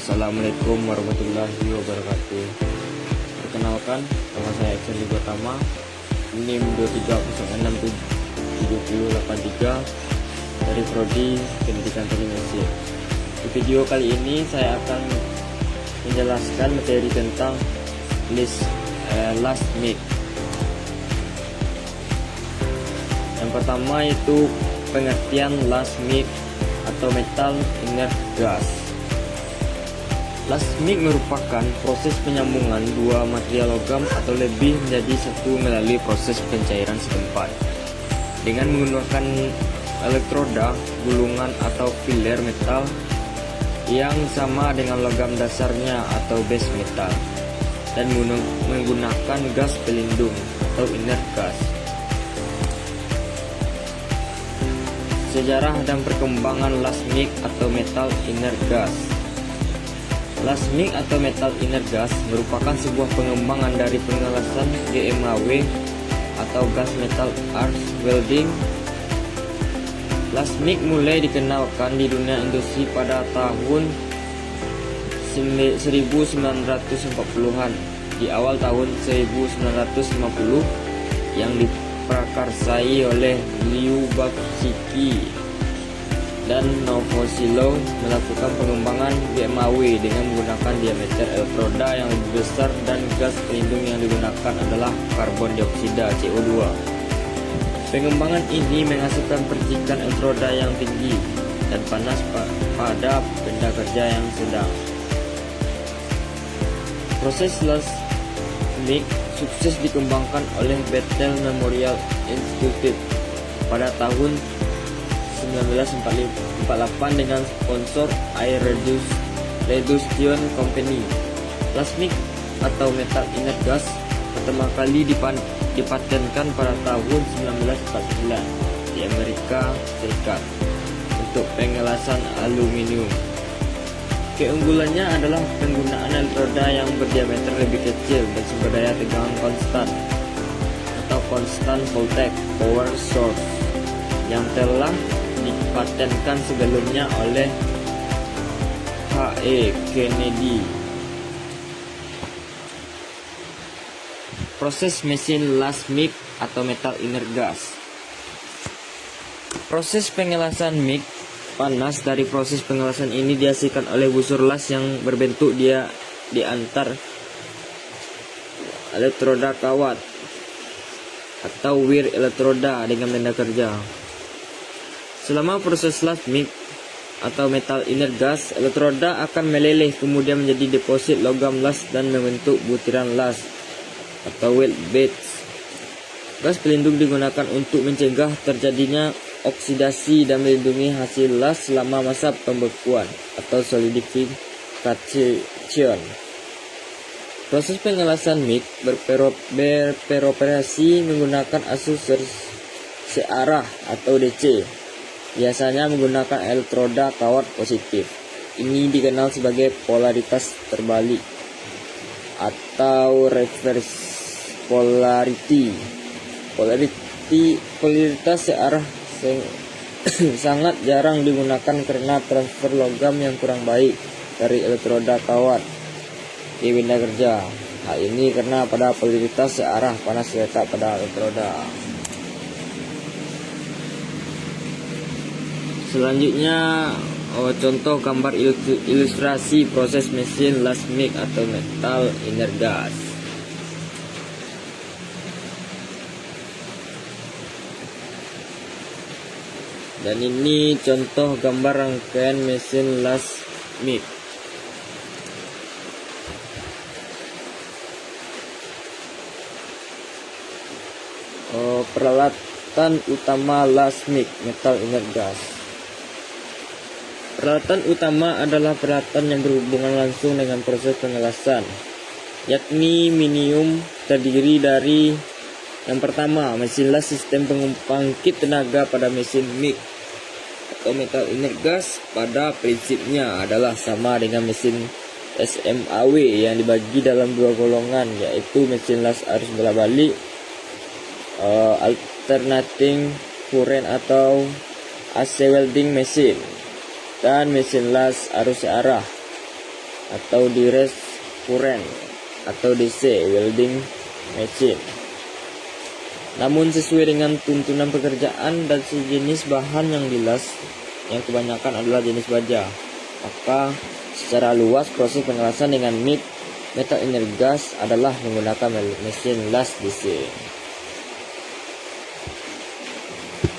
Assalamualaikum warahmatullahi wabarakatuh. Perkenalkan, nama saya Eksen Gotama, NIM 23067083 dari Prodi Pendidikan Teknik Mesin. Di video kali ini saya akan menjelaskan materi tentang last MIG. Yang pertama yaitu pengertian last MIG atau metal inert gas. Last MIG merupakan proses penyambungan dua material logam atau lebih menjadi satu melalui proses pencairan setempat dengan menggunakan elektroda, gulungan atau filler metal yang sama dengan logam dasarnya atau base metal, dan menggunakan gas pelindung atau inert gas. Sejarah dan perkembangan last MIG atau metal inert gas. Last MIG atau metal inert gas merupakan sebuah pengembangan dari pengelasan GMAW atau gas metal arc welding. Last MIG mulai dikenalkan di dunia industri pada tahun 1940-an. Di awal tahun 1950 yang diprakarsai oleh Liu Bakshiki dan Novosilo melakukan pengembangan GMAW dengan menggunakan diameter elektroda yang lebih besar, dan gas pelindung yang digunakan adalah karbon dioksida CO2. Pengembangan ini menghasilkan percikan elektroda yang tinggi dan panas pada benda kerja yang sedang. Proses last MIG sukses dikembangkan oleh Bethel Memorial Institute pada tahun 1948 dengan sponsor Air Reduction Company. Last MIG atau metal inert gas pertama kali dipatenkan pada tahun 1949 di Amerika Serikat untuk pengelasan aluminium. Keunggulannya adalah penggunaan elektroda yang berdiameter lebih kecil dan sumber daya tegangan konstan atau constant voltage power source yang telah dipatenkan sebelumnya oleh H.E. Kennedy. Proses mesin last MIG atau metal inert gas. Proses pengelasan MIG panas dari proses pengelasan ini dihasilkan oleh busur las yang berbentuk di antar elektroda kawat atau wir elektroda dengan benda kerja. Selama proses last MIG atau metal inert gas, elektroda akan meleleh kemudian menjadi deposit logam las dan membentuk butiran las atau wet beds. Gas pelindung digunakan untuk mencegah terjadinya oksidasi dan melindungi hasil las selama masa pembekuan atau solidification. Proses pengelasan MIG beroperasi menggunakan arus searah atau DC. Biasanya menggunakan elektroda kawat positif. Ini dikenal sebagai polaritas terbalik atau reverse polarity. Polaritas searah sangat jarang digunakan karena transfer logam yang kurang baik dari elektroda kawat di benda kerja. Hal ini karena pada polaritas searah panas letak pada elektroda. Selanjutnya contoh gambar ilustrasi proses mesin last MIG atau metal inert gas. Dan ini contoh gambar rangkaian mesin last MIG. Peralatan utama last MIG metal inert gas. Peralatan utama adalah peralatan yang berhubungan langsung dengan proses pengelasan, yakni minimum terdiri dari yang pertama, mesin las sistem pembangkit tenaga pada mesin MIG atau metal inert gas pada prinsipnya adalah sama dengan mesin SMAW yang dibagi dalam dua golongan, yaitu mesin las arus bolak-balik alternating current atau AC welding mesin dan mesin las arus searah. atau direct current atau DC welding machine. Namun sesuai dengan tuntunan pekerjaan dan sejenis bahan yang dilas, yang kebanyakan adalah jenis baja, maka secara luas proses pengelasan dengan MIG metal inert gas adalah menggunakan mesin las DC.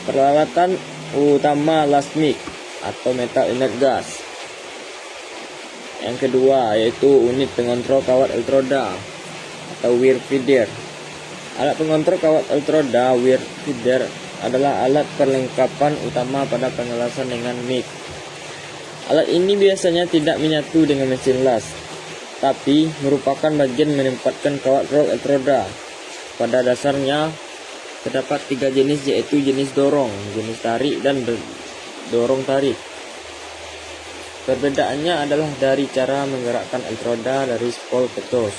Peralatan utama las MIG atau metal inert gas. Yang kedua yaitu unit pengontrol kawat elektroda atau wire feeder. Alat pengontrol kawat elektroda wire feeder adalah alat perlengkapan utama pada pengelasan dengan MIG. Alat ini biasanya tidak menyatu dengan mesin las, tapi merupakan bagian menempatkan kawat rod elektroda. Pada dasarnya terdapat 3 jenis, yaitu jenis dorong, jenis tarik, dan dorong tarik. Perbedaannya adalah dari cara menggerakkan elektroda dari spol petos.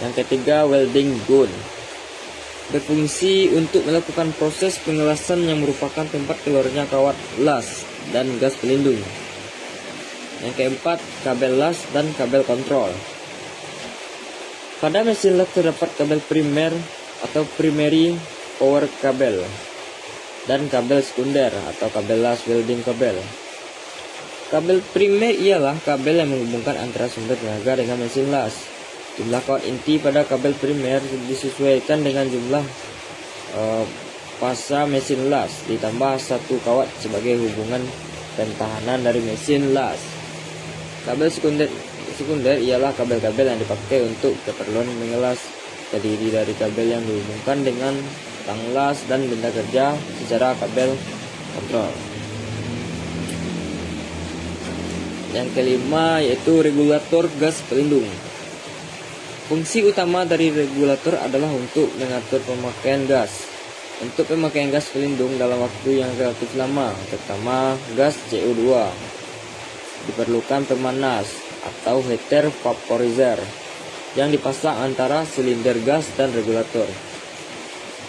Yang ketiga, welding gun. Berfungsi untuk melakukan proses pengelasan yang merupakan tempat keluarnya kawat las dan gas pelindung. Yang keempat, kabel las dan kabel kontrol. Pada mesin las terdapat kabel primer atau primary power kabel dan kabel sekunder atau kabel las welding kabel. Kabel primer ialah kabel yang menghubungkan antara sumber tenaga dengan mesin las. Jumlah kawat inti pada kabel primer disesuaikan dengan jumlah pasa mesin las ditambah 1 kawat sebagai hubungan pentahanan dari mesin las. Kabel sekunder ialah kabel-kabel yang dipakai untuk keperluan mengelas, terdiri dari kabel yang dihubungkan dengan tang las dan benda kerja secara kabel kontrol. Yang kelima yaitu regulator gas pelindung. Fungsi utama dari regulator adalah untuk mengatur pemakaian gas. Untuk pemakaian gas pelindung dalam waktu yang relatif lama, terutama gas CO2, diperlukan pemanas atau heater vaporizer yang dipasang antara silinder gas dan regulator.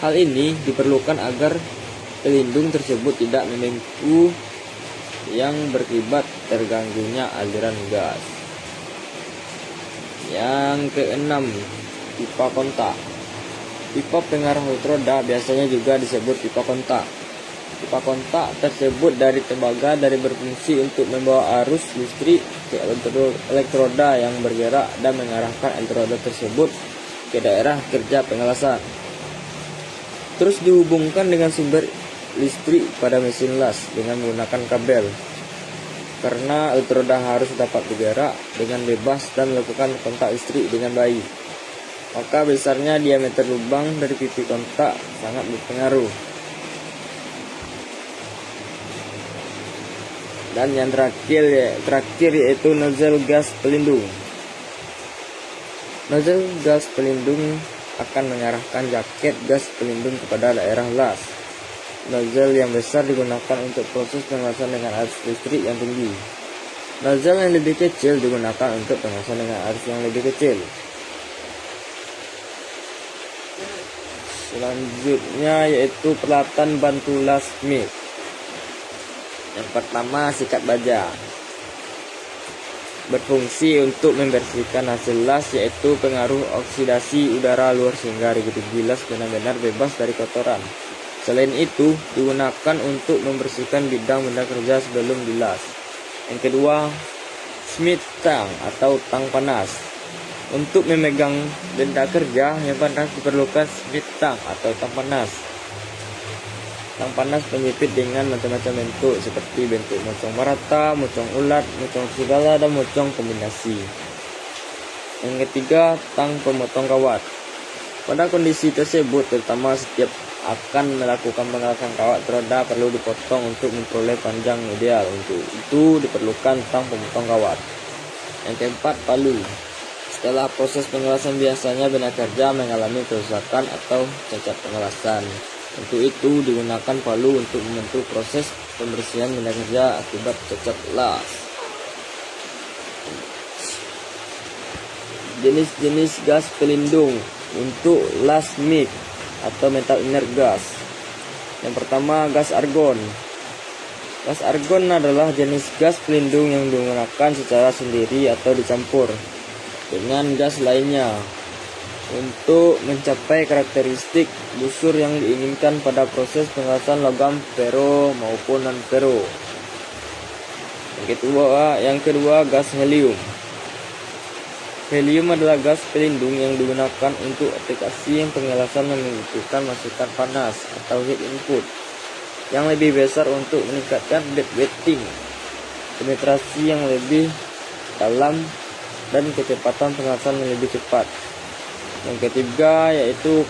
Hal ini diperlukan agar pelindung tersebut tidak membengkak yang berakibat terganggunya aliran gas. Yang keenam, pipa kontak. Pipa pengarah elektroda biasanya juga disebut pipa kontak. Pipa kontak tersebut dari tembaga berfungsi untuk membawa arus listrik ke elektroda yang bergerak dan mengarahkan elektroda tersebut ke daerah kerja pengelasan. Terus dihubungkan dengan sumber listrik pada mesin las dengan menggunakan kabel. Karena elektroda harus dapat bergerak dengan bebas dan melakukan kontak listrik dengan baik, maka besarnya diameter lubang dari pipa kontak sangat berpengaruh. Dan yang terakhir yaitu nozzle gas pelindung. Nozzle gas pelindung akan mengarahkan jaket gas pelindung kepada daerah las. Nozzle yang besar digunakan untuk proses pengelasan dengan arus listrik yang tinggi. Nozzle yang lebih kecil digunakan untuk pengelasan dengan arus yang lebih kecil. Selanjutnya yaitu peralatan bantu las MIG. Yang pertama, sikat baja. Berfungsi untuk membersihkan hasil las, yaitu pengaruh oksidasi udara luar sehingga regulator las benar-benar bebas dari kotoran. Selain itu, digunakan untuk membersihkan bidang benda kerja sebelum dilas. Yang kedua, Schmidt tang atau tang panas. Untuk memegang benda kerja yang panas diperlukan Schmidt tang atau tang panas. Tang panas penjepit dengan macam-macam bentuk seperti bentuk mocong merata, mocong ulat, mocong serigala, dan mocong kombinasi. Yang ketiga, tang pemotong kawat. Pada kondisi tersebut, terutama setiap akan melakukan pengelasan kawat elektroda perlu dipotong untuk memperoleh panjang ideal. Untuk itu diperlukan tang pemotong kawat. Yang keempat, palu. Setelah proses pengelasan biasanya benda kerja mengalami kerusakan atau cacat pengelasan. Untuk itu digunakan palu untuk membantu proses pembersihan benda kerja akibat cacat las. Jenis-jenis gas pelindung untuk las MIG atau metal inert gas. Yang pertama, gas argon. Gas argon adalah jenis gas pelindung yang digunakan secara sendiri atau dicampur dengan gas lainnya untuk mencapai karakteristik busur yang diinginkan pada proses penghalusan logam ferro maupun non-ferro. Yang kedua, gas helium. Helium adalah gas pelindung yang digunakan untuk aplikasi yang pengelasan membutuhkan masukan panas atau heat input yang lebih besar untuk meningkatkan deadweighting, penetrasi yang lebih dalam, dan kecepatan penghalusan yang lebih cepat. Yang ketiga yaitu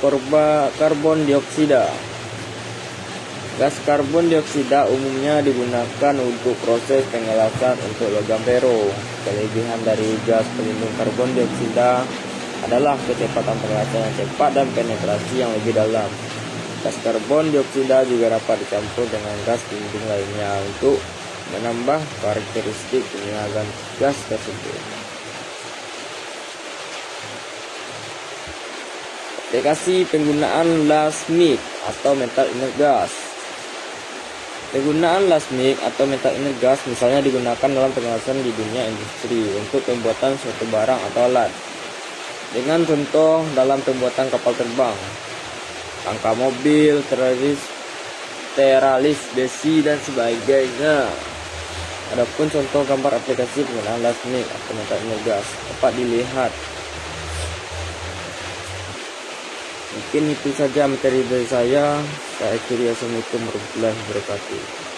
karbon dioksida. Gas karbon dioksida umumnya digunakan untuk proses pengelasan untuk logam ferro. Kelebihan dari gas pelindung karbon dioksida adalah kecepatan pengelasan yang cepat dan penetrasi yang lebih dalam. Gas karbon dioksida juga dapat dicampur dengan gas pelindung lainnya untuk menambah karakteristik penyeragan gas tersebut. Aplikasi penggunaan lasmik atau metal inert gas. Penggunaan lasmik atau metal inert gas misalnya digunakan dalam pengelasan di dunia industri untuk pembuatan suatu barang atau alat. Dengan contoh dalam pembuatan kapal terbang, rangka mobil, teralis besi dan sebagainya. Adapun contoh gambar aplikasi penggunaan lasmik atau metal inert gas dapat dilihat. Mungkin itu saja materi dari saya. Saya akhiri. Assalamualaikum warahmatullahi wabarakatuh.